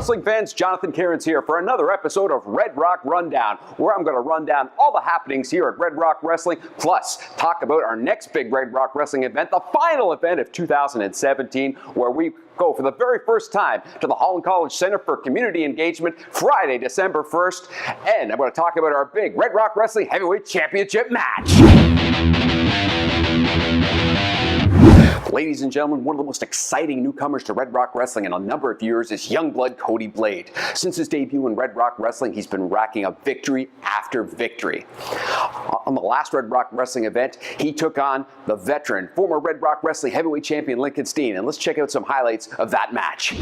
wrestling fans, Jonathan Cairns here for another episode of Red Rock Rundown, where I'm going to run down all the happenings here at Red Rock Wrestling, plus talk about our next big Red Rock Wrestling event, the final event of 2017, where we go for the very first time to the Holland College Center for Community Engagement Friday, December 1st, and I'm going to talk about our big Red Rock Wrestling Heavyweight Championship match. Ladies and gentlemen, one of the most exciting newcomers to Red Rock Wrestling in a number of years is Youngblood Cody Blayde. Since his debut in Red Rock Wrestling, he's been racking up victory after victory. On the last Red Rock Wrestling event, he took on the veteran, former Red Rock Wrestling Heavyweight Champion Steen, and let's check out some highlights of that match.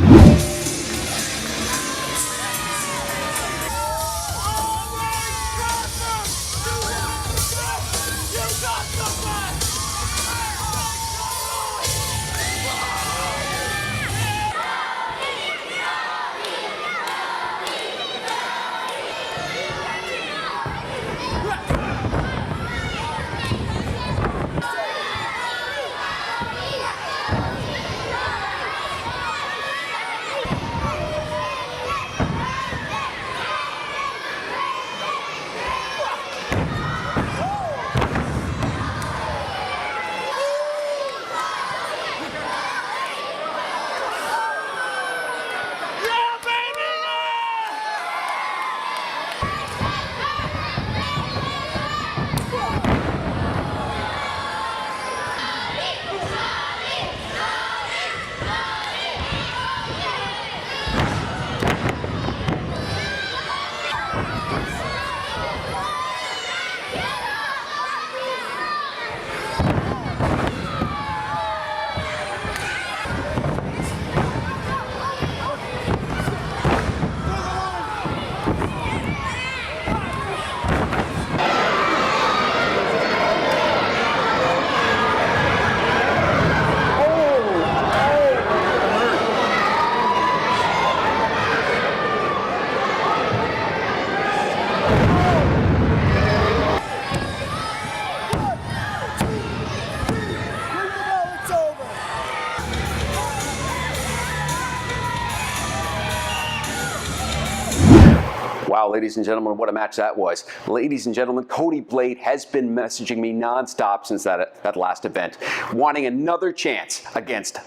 Wow, ladies and gentlemen, what a match that was. Ladies and gentlemen, Cody Blayde has been messaging me nonstop since that last event, wanting another chance against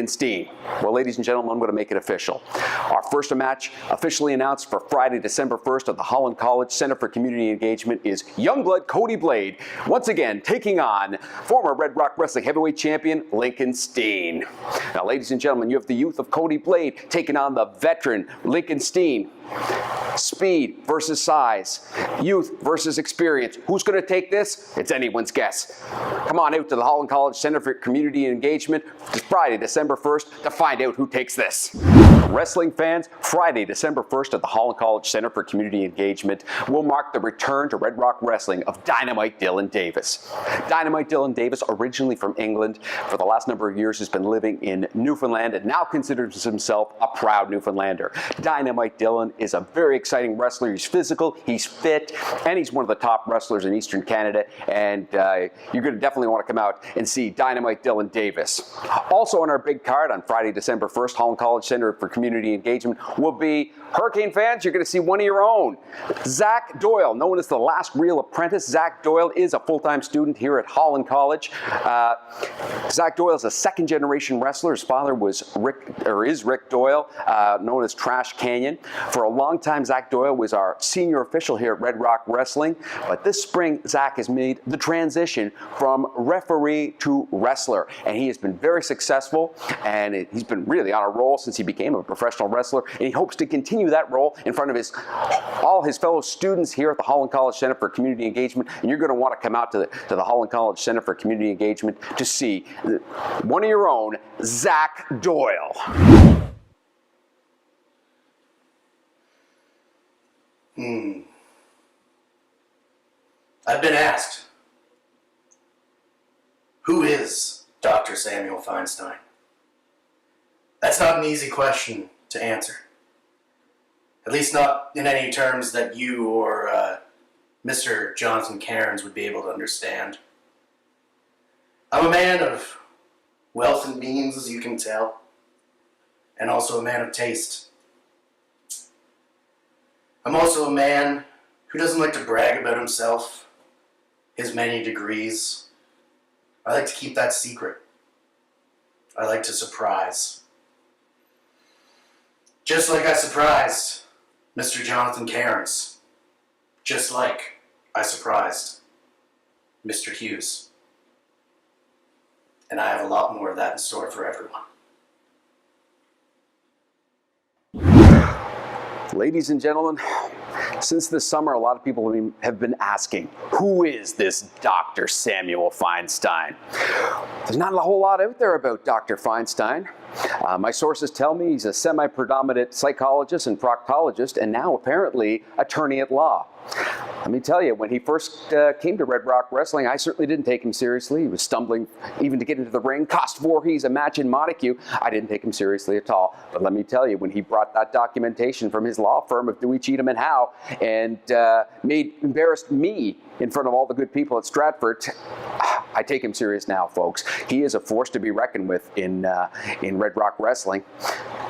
Steen. Well, ladies and gentlemen, I'm going to make it official. Our first match, officially announced for Friday, December 1st at the Holland College Center for Community Engagement, is Youngblood Cody Blayde, once again taking on former Red Rock Wrestling Heavyweight Champion Steen. Now, ladies and gentlemen, you have the youth of Cody Blayde taking on the veteran Steen. Speed versus size, youth versus experience. Who's going to take this? It's anyone's guess. Come on out to the Holland College Center for Community Engagement Friday, December 1st to find out who takes this. Wrestling fans, Friday, December 1st at the Holland College Center for Community Engagement will mark the return to Red Rock Wrestling of Dynamite Dylan Davis. Dynamite Dylan Davis, originally from England, for the last number of years has been living in Newfoundland and now considers himself a proud Newfoundlander. Dynamite Dylan is a very exciting wrestler. He's physical, he's fit, and he's one of the top wrestlers in Eastern Canada, and you're going to definitely want to come out and see Dynamite Dylan Davis. Also on our big card on Friday, December 1st, Holland College Center for Community Engagement will be Hurricane fans. You're going to see one of your own. Zack Doyle, known as the last real apprentice. Zack Doyle is a full-time student here at Holland College. Zack Doyle is a second-generation wrestler. His father was Rick Doyle, known as Trash Canyon. For a long time, Zack Doyle was our senior official here at Red Rock Wrestling, but this spring, Zack has made the transition from referee to wrestler, and he has been very successful, and he's been really on a roll since he became a professional wrestler, and he hopes to continue that role in front of all his fellow students here at the Holland College Center for Community Engagement, and you're going to want to come out to the Holland College Center for Community Engagement to see one of your own, Zack Doyle. I've been asked, who is Dr. Samuel Feinstein? That's not an easy question to answer. At least not in any terms that you or Mr. Jonathan Cairns would be able to understand. I'm a man of wealth and means, as you can tell, and also a man of taste. I'm also a man who doesn't like to brag about himself, his many degrees. I like to keep that secret. I like to surprise. Just like I surprised Mr. Jonathan Cairns. Just like I surprised Mr. Hughes. And I have a lot more of that in store for everyone. Ladies and gentlemen, since this summer, a lot of people have been asking, who is this Dr. Samuel Feinstein? There's not a whole lot out there about Dr. Feinstein. My sources tell me he's a semi-predominant psychologist and proctologist, and now apparently attorney at law. Let me tell you, when he first came to Red Rock Wrestling, I certainly didn't take him seriously. He was stumbling even to get into the ring, cost Voorhees a match in Montague. I didn't take him seriously at all. But let me tell you, when he brought that documentation from his law firm of Dewey, Cheatham and Howe and embarrassed me in front of all the good people at Stratford, I take him serious now, folks. He is a force to be reckoned with in Red Rock Wrestling.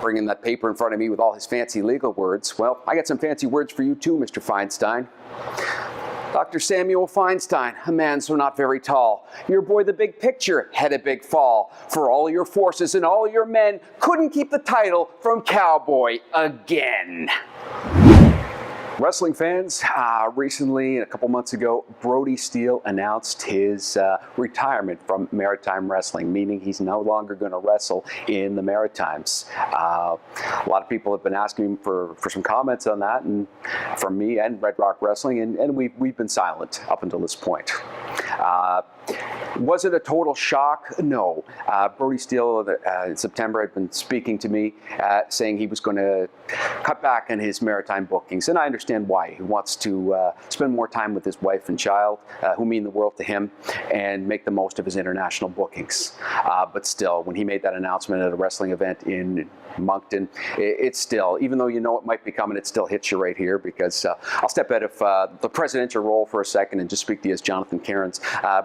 Bringing that paper in front of me with all his fancy legal words. Well, I got some fancy words for you too, Mr. Feinstein. Dr. Samuel Feinstein, a man so not very tall. Your boy, the big picture, had a big fall. For all your forces and all your men, couldn't keep the title from Cowboy again. Wrestling fans, recently, a couple months ago, Brody Steele announced his retirement from Maritime Wrestling, meaning he's no longer going to wrestle in the Maritimes. A lot of people have been asking me for some comments on that, and from me and Red Rock Wrestling, and we've been silent up until this point. Was it a total shock? No. Brody Steele in September had been speaking to me, saying he was going to cut back on his maritime bookings, and I understand why. He wants to spend more time with his wife and child, who mean the world to him, and make the most of his international bookings. But still, when he made that announcement at a wrestling event in Moncton, it's still, even though you know it might be coming, it still hits you right here, because I'll step out of the presidential role for a second and just speak to you as Jonathan Cairns.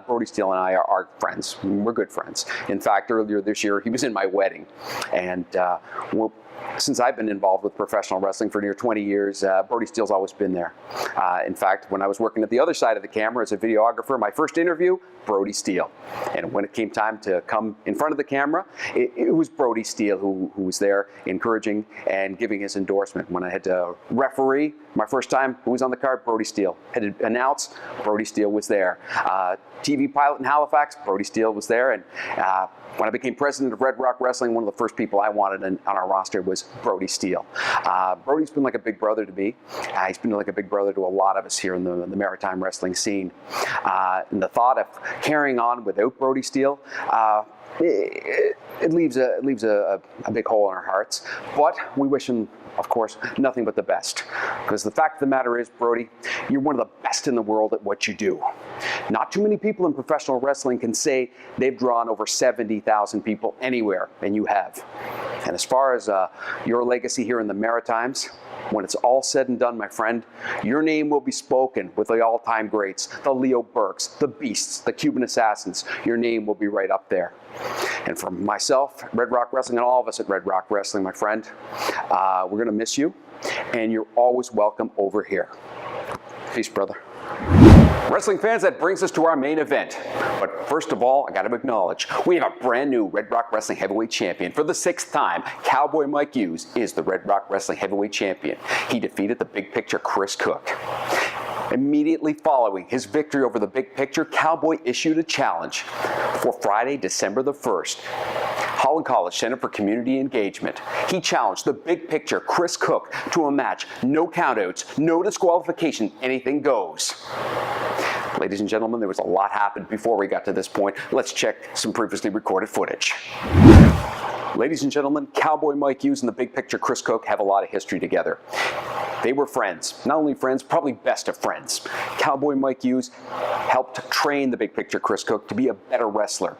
Brody Steele and I are friends. We're good friends. In fact, earlier this year, he was in my wedding, and since I've been involved with professional wrestling for near 20 years, Brody Steele's always been there. In fact, when I was working at the other side of the camera as a videographer, my first interview, Brody Steele. And when it came time to come in front of the camera, it was Brody Steele who was there encouraging and giving his endorsement. When I had to referee my first time, who was on the card? Brody Steele. Had to announce, Brody Steele was there. TV pilot in Halifax, Brody Steele was there. And when I became president of Red Rock Wrestling, one of the first people I wanted on our roster was Brody Steele. Brody's been like a big brother to me. He's been like a big brother to a lot of us here in the maritime wrestling scene. And the thought of carrying on without Brody Steele, it leaves a big hole in our hearts. But we wish him, of course, nothing but the best. Because the fact of the matter is, Brody, you're one of the best in the world at what you do. Not too many people in professional wrestling can say they've drawn over 70,000 people anywhere, and you have. And as far as your legacy here in the Maritimes, when it's all said and done, my friend, your name will be spoken with the all-time greats, the Leo Burks, the Beasts, the Cuban Assassins. Your name will be right up there. And for myself, Red Rock Wrestling, and all of us at Red Rock Wrestling, my friend, we're going to miss you, and you're always welcome over here. Peace, brother. Wrestling fans, that brings us to our main event. But first of all, I got to acknowledge, we have a brand new Red Rock Wrestling Heavyweight Champion. For the 6th time, Cowboy Mike Hughes is the Red Rock Wrestling Heavyweight Champion. He defeated the Big Picture Chris Cooke. Immediately following his victory over the Big Picture, Cowboy issued a challenge for Friday, December the 1st. Holland College Center for Community Engagement. He challenged the Big Picture Chris Cooke to a match, no countouts, no disqualification, anything goes. Ladies and gentlemen, there was a lot happened before we got to this point. Let's check some previously recorded footage. Ladies and gentlemen, Cowboy Mike Hughes and the Big Picture Chris Cooke have a lot of history together. They were friends. Not only friends, probably best of friends. Cowboy Mike Hughes helped train the Big Picture Chris Cooke to be a better wrestler.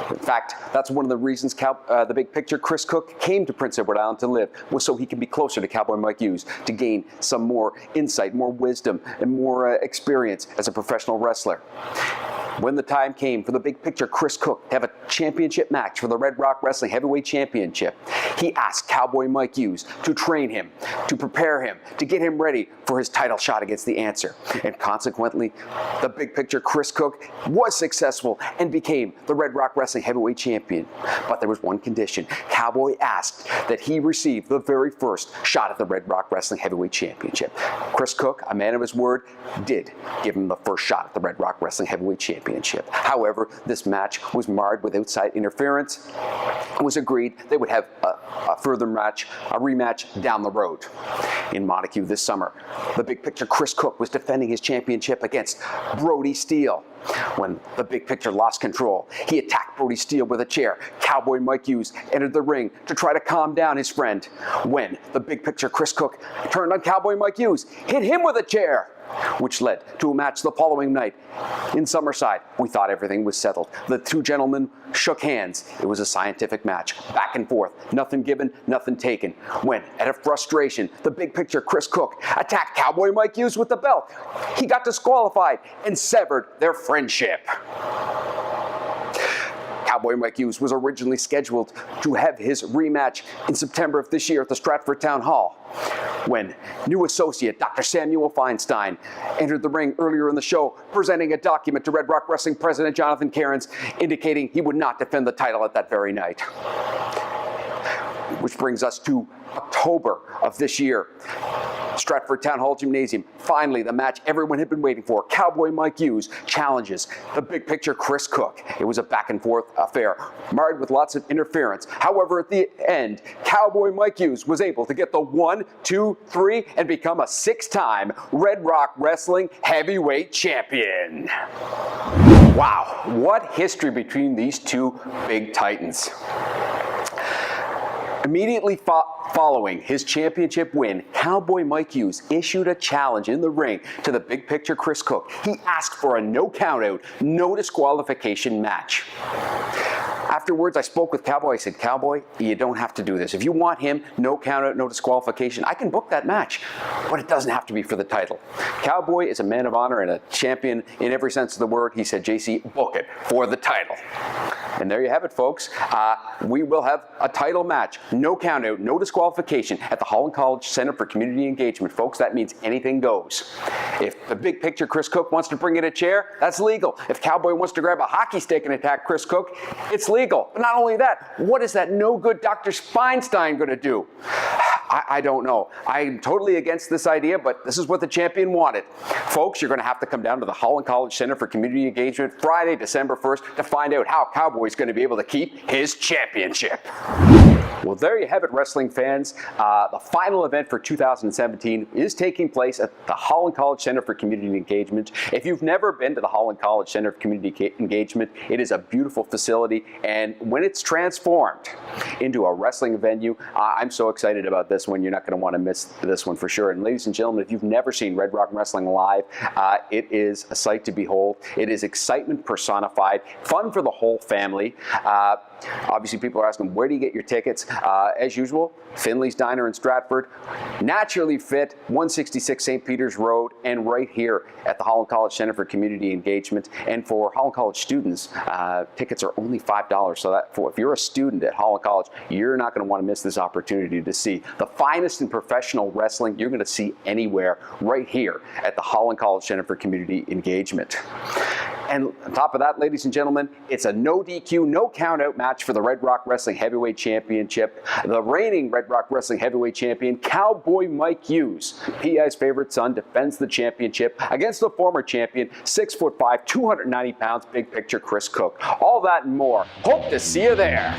In fact, that's one of the reasons the Big Picture Chris Cooke came to Prince Edward Island to live, was so he can be closer to Cowboy Mike Hughes, to gain some more insight, more wisdom, and more experience as a professional wrestler. When the time came for the big picture Chris Cooke to have a championship match for the Red Rock Wrestling Heavyweight Championship, he asked Cowboy Mike Hughes to train him, to prepare him, to get him ready for his title shot against The Answer. And consequently, the big picture Chris Cooke was successful and became the Red Rock Wrestling Heavyweight Champion. But there was one condition. Cowboy asked that he receive the very first shot at the Red Rock Wrestling Heavyweight Championship. Chris Cooke, a man of his word, did give him the first shot at the Red Rock Wrestling Heavyweight Championship. However, this match was marred with outside interference. It was agreed they would have a further match, a rematch down the road. In Montague this summer, the big picture Chris Cooke was defending his championship against Brody Steele. When the big picture lost control, he attacked Brody Steele with a chair. Cowboy Mike Hughes entered the ring to try to calm down his friend. When the big picture Chris Cooke turned on Cowboy Mike Hughes, hit him with a chair, which led to a match the following night in Summerside. We thought everything was settled. The two gentlemen shook hands. It was a scientific match, back and forth, nothing given, nothing taken. When, out of frustration, the big picture Chris Cooke attacked Cowboy Mike Hughes with the belt, he got disqualified and severed their friendship. Cowboy Mike Hughes was originally scheduled to have his rematch in September of this year at the Stratford Town Hall, when new associate Dr. Samuel Feinstein entered the ring earlier in the show, presenting a document to Red Rock Wrestling President Jonathan Cairns, indicating he would not defend the title at that very night. Which brings us to October of this year. Stratford Town Hall Gymnasium. Finally, the match everyone had been waiting for. Cowboy Mike Hughes challenges the big picture Chris Cooke. It was a back and forth affair, marred with lots of interference. However, at the end, Cowboy Mike Hughes was able to get the 1, 2, 3 and become a 6-time Red Rock Wrestling Heavyweight Champion. Wow, what history between these two big titans. Immediately following his championship win, Cowboy Mike Hughes issued a challenge in the ring to the big picture Chris Cooke. He asked for a no countout, no disqualification match. Afterwards, I spoke with Cowboy. I said, Cowboy, you don't have to do this. If you want him, no countout, no disqualification, I can book that match. But it doesn't have to be for the title. Cowboy is a man of honor and a champion in every sense of the word. He said, JC, book it for the title. And there you have it, folks. We will have a title match, no countout, no disqualification at the Holland College Center for Community Engagement. Folks, that means anything goes. If the big picture Chris Cooke wants to bring in a chair, that's legal. If Cowboy wants to grab a hockey stick and attack Chris Cooke, it's legal. But not only that, what is that no good Dr. Feinstein going to do? I don't know. I'm totally against this idea, but this is what the champion wanted. Folks, you're going to have to come down to the Holland College Center for Community Engagement Friday, December 1st to find out how Cowboy's going to be able to keep his championship. Well, there you have it, wrestling fans. The final event for 2017 is taking place at the Holland College Center for Community Engagement. If you've never been to the Holland College Center for Community Engagement, it is a beautiful facility, and when it's transformed into a wrestling venue, I'm so excited about this one. You're not going to want to miss this one for sure. And ladies and gentlemen, if you've never seen Red Rock Wrestling live, it is a sight to behold. It is excitement personified, fun for the whole family. Obviously, people are asking, where do you get your tickets? As usual, Finley's Diner in Stratford, Naturally Fit, 166 St. Peter's Road, and right here at the Holland College Center for Community Engagement. And for Holland College students, tickets are only $5. So that if you're a student at Holland College, you're not going to want to miss this opportunity to see the finest in professional wrestling you're going to see anywhere right here at the Holland College Center for Community Engagement. And on top of that, ladies and gentlemen, it's a no DQ, no countout match for the Red Rock Wrestling Heavyweight Championship. The reigning Red Rock Wrestling Heavyweight Champion, Cowboy Mike Hughes, PI's favorite son, defends the championship against the former champion, 6'5", 290 pounds, big picture Chris Cooke. All that and more. Hope to see you there.